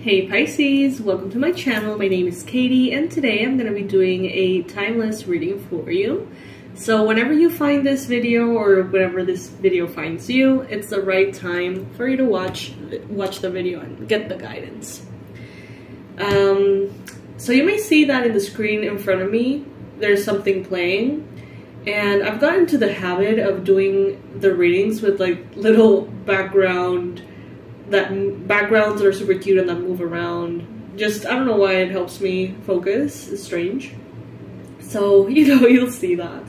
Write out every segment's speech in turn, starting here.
Hey Pisces, welcome to my channel. My name is Katie and today I'm going to be doing a timeless reading for you. So whenever you find this video or whenever this video finds you, it's the right time for you to watch the video and get the guidance. So you may see that in the screen in front of me, there's something playing. And I've gotten into the habit of doing the readings with like little backgrounds are super cute and that move around. Just, I don't know why it helps me focus. It's strange. So, you'll see that.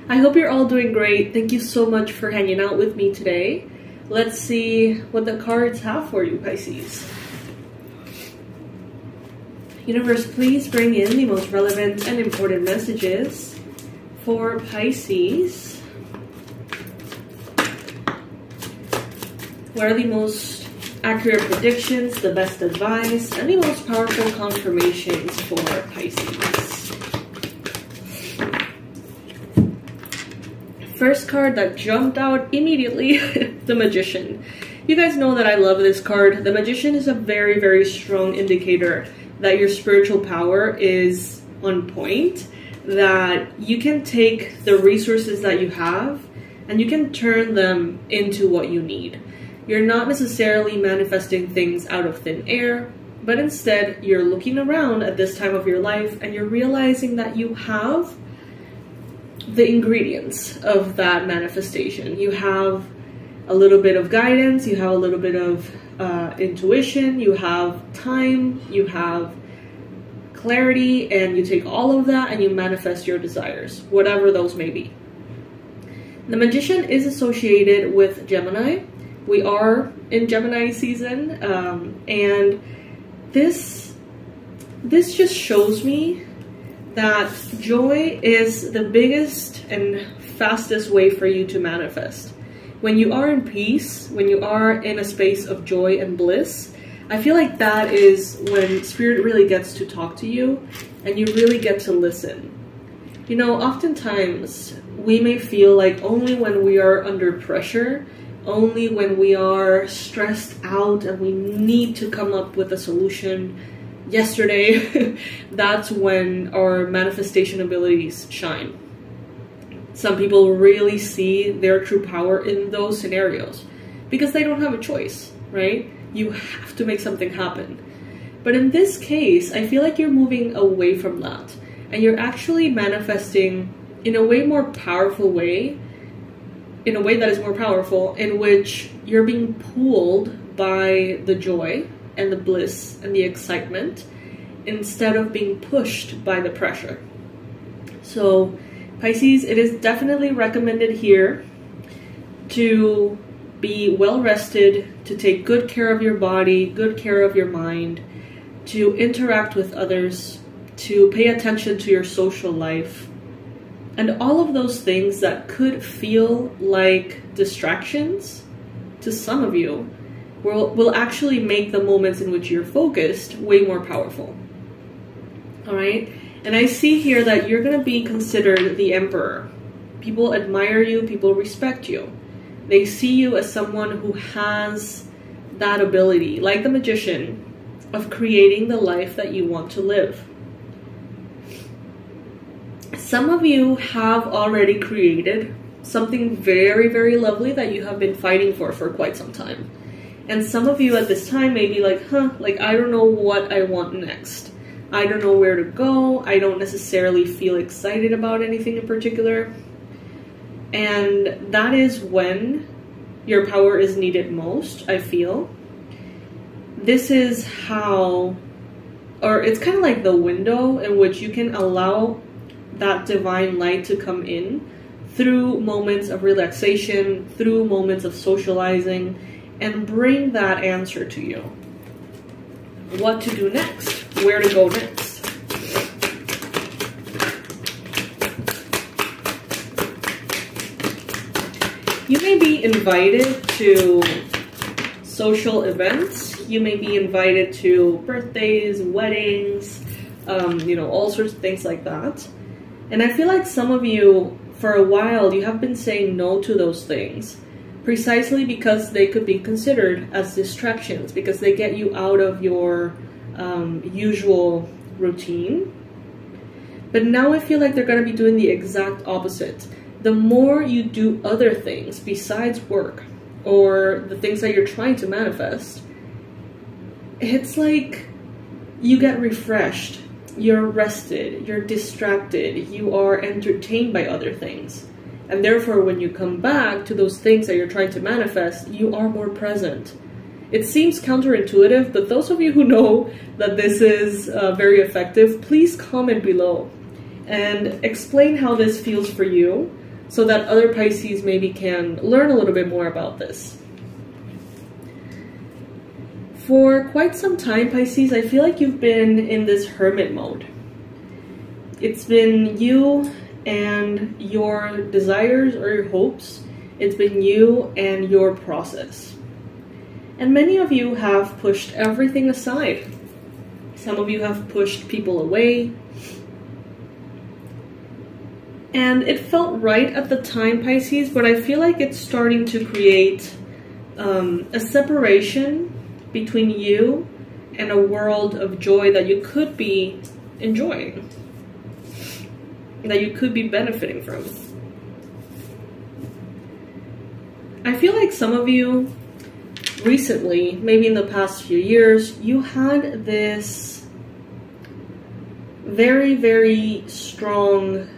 I hope you're all doing great. Thank you so much for hanging out with me today. Let's see what the cards have for you, Pisces. Universe, please bring in the most relevant and important messages for Pisces. What are the most accurate predictions, the best advice, and the most powerful confirmations for Pisces? First card that jumped out immediately, the Magician. You guys know that I love this card. The Magician is a very, very strong indicator that your spiritual power is on point, that you can take the resources that you have and you can turn them into what you need. You're not necessarily manifesting things out of thin air, but instead you're looking around at this time of your life and you're realizing that you have the ingredients of that manifestation. You have a little bit of guidance, you have a little bit of intuition, you have time, you have clarity, and you take all of that and you manifest your desires, whatever those may be. The Magician is associated with Gemini. We are in Gemini season, and this just shows me that joy is the biggest and fastest way for you to manifest. When you are in peace, when you are in a space of joy and bliss, I feel like that is when Spirit really gets to talk to you and you really get to listen. You know, oftentimes we may feel like only when we are under pressure, only when we are stressed out and we need to come up with a solution yesterday, that's when our manifestation abilities shine. Some people really see their true power in those scenarios because they don't have a choice, right? You have to make something happen. But in this case, I feel like you're moving away from that and you're actually manifesting in a way more powerful way, in a way that is more powerful, in which you're being pulled by the joy and the bliss and the excitement instead of being pushed by the pressure. So Pisces, it is definitely recommended here to be well rested, to take good care of your body, good care of your mind, to interact with others, to pay attention to your social life, and all of those things that could feel like distractions to some of you will actually make the moments in which you're focused way more powerful. All right? And I see here that you're going to be considered the Emperor. People admire you, people respect you. They see you as someone who has that ability, like the Magician, of creating the life that you want to live. Some of you have already created something very, very lovely that you have been fighting for quite some time. And some of you at this time may be like, I don't know what I want next. I don't know where to go. I don't necessarily feel excited about anything in particular. And that is when your power is needed most, I feel. This is how, or it's kind of like the window in which you can allow that divine light to come in through moments of relaxation, through moments of socializing, and bring that answer to you. What to do next? Where to go next? You may be invited to social events. You may be invited to birthdays, weddings, all sorts of things like that. And I feel like some of you, for a while, you have been saying no to those things. precisely because they could be considered as distractions, because they get you out of your usual routine. But now I feel like they're going to be doing the exact opposite. The more you do other things besides work or the things that you're trying to manifest, it's like you get refreshed, you're rested, you're distracted, you are entertained by other things. And therefore, when you come back to those things that you're trying to manifest, you are more present. It seems counterintuitive, but those of you who know that this is very effective, please comment below and explain how this feels for you so that other Pisces maybe can learn a little bit more about this. For quite some time, Pisces, I feel like you've been in this hermit mode. It's been you and your desires or your hopes. It's been you and your process. And many of you have pushed everything aside. Some of you have pushed people away. And it felt right at the time, Pisces, but I feel like it's starting to create a separation between you and a world of joy that you could be enjoying, that you could be benefiting from. I feel like some of you recently, maybe in the past few years, you had this very, very strong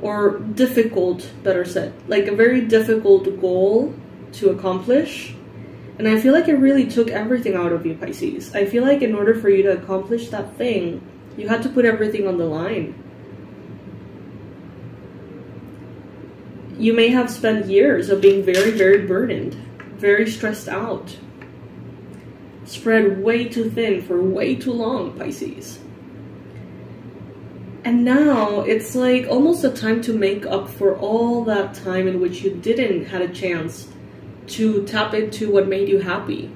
or difficult, better said, like a very difficult goal to accomplish. And I feel like it really took everything out of you, Pisces. I feel like in order for you to accomplish that thing, you had to put everything on the line. You may have spent years of being very, very burdened, very stressed out, spread way too thin for way too long, Pisces. And now it's like almost a time to make up for all that time in which you didn't have a chance to tap into what made you happy,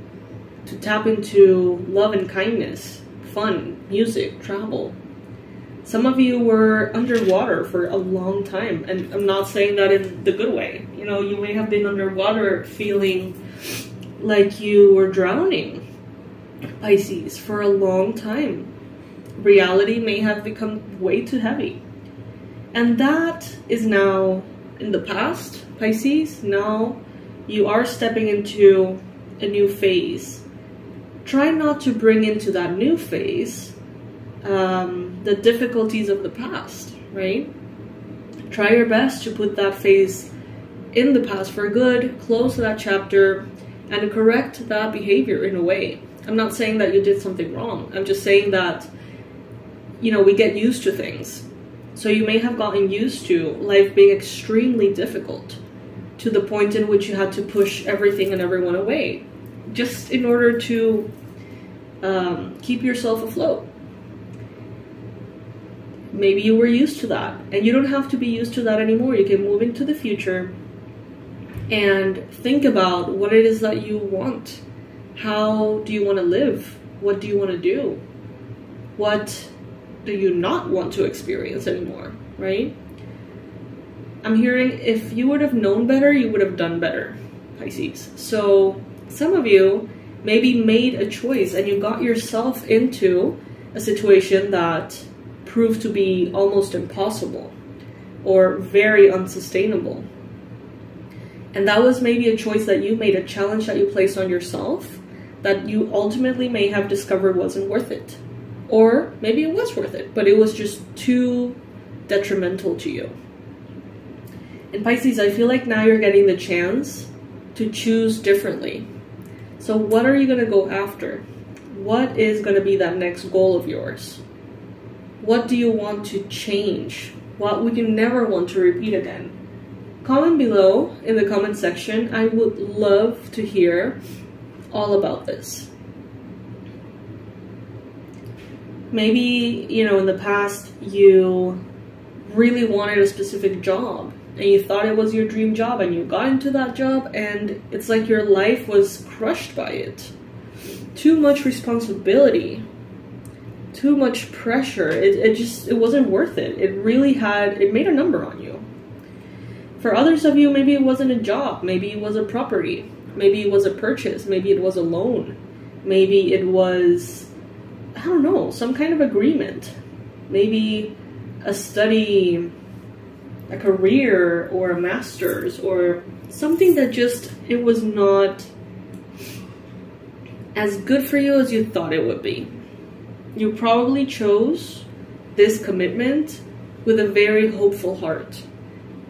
to tap into love and kindness, fun, music, travel. Some of you were underwater for a long time, and I'm not saying that in the good way. You know, you may have been underwater feeling like you were drowning, Pisces, for a long time. Reality may have become way too heavy. And that is now in the past, Pisces. Now you are stepping into a new phase. Try not to bring into that new phase the difficulties of the past, right? Try your best to put that phase in the past for good, close that chapter, and correct that behavior in a way. I'm not saying that you did something wrong. I'm just saying that, you know, we get used to things. So you may have gotten used to life being extremely difficult to the point in which you had to push everything and everyone away just in order to keep yourself afloat. Maybe you were used to that, and you don't have to be used to that anymore. You can move into the future and think about what it is that you want. How do you want to live? What do you want to do? What do you not want to experience anymore, right? I'm hearing if you would have known better, you would have done better, Pisces. So some of you maybe made a choice and you got yourself into a situation that proved to be almost impossible or very unsustainable. And that was maybe a choice that you made, a challenge that you placed on yourself that you ultimately may have discovered wasn't worth it. Or maybe it was worth it, but it was just too detrimental to you. And Pisces, I feel like now you're getting the chance to choose differently. So what are you going to go after? What is going to be that next goal of yours? What do you want to change? What would you never want to repeat again? Comment below in the comment section. I would love to hear all about this. Maybe, you know, in the past you really wanted a specific job and you thought it was your dream job and you got into that job and it's like your life was crushed by it. Too much responsibility, too much pressure. It wasn't worth it. It really made a number on you. For others of you, maybe it wasn't a job, maybe it was a property, maybe it was a purchase, maybe it was a loan, maybe it was, I don't know, some kind of agreement, maybe a study, a career, or a master's, or something that just, it was not as good for you as you thought it would be. You probably chose this commitment with a very hopeful heart,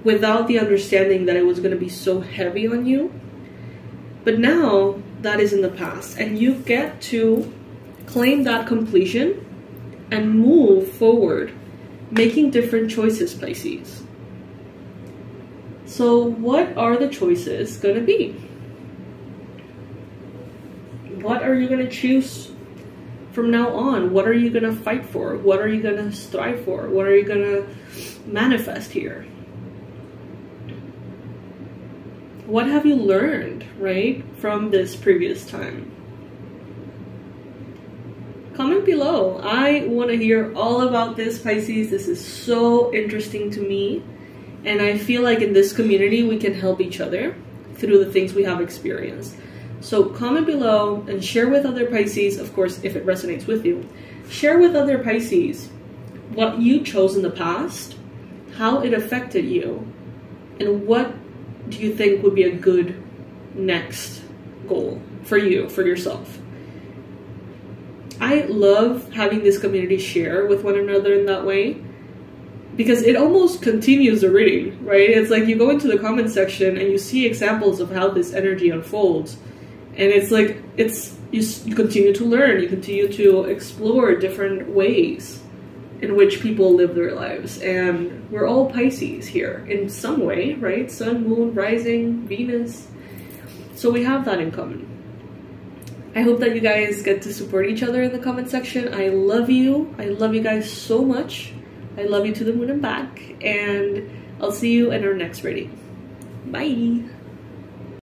without the understanding that it was going to be so heavy on you. But now that is in the past, and you get to claim that completion and move forward, making different choices, Pisces. So what are the choices going to be? What are you going to choose from now on? What are you going to fight for? What are you going to strive for? What are you going to manifest here? What have you learned, right, from this previous time? Comment below. I want to hear all about this, Pisces. This is so interesting to me. And I feel like in this community, we can help each other through the things we have experienced. So comment below and share with other Pisces, of course, if it resonates with you. Share with other Pisces what you chose in the past, how it affected you, and what do you think would be a good next goal for you, for yourself. I love having this community share with one another in that way, because it almost continues the reading, right? It's like you go into the comment section and you see examples of how this energy unfolds. And it's like, you continue to learn, you continue to explore different ways in which people live their lives. And we're all Pisces here in some way, right? Sun, moon, rising, Venus. So we have that in common. I hope that you guys get to support each other in the comment section. I love you. I love you guys so much. I love you to the moon and back. And I'll see you in our next reading. Bye.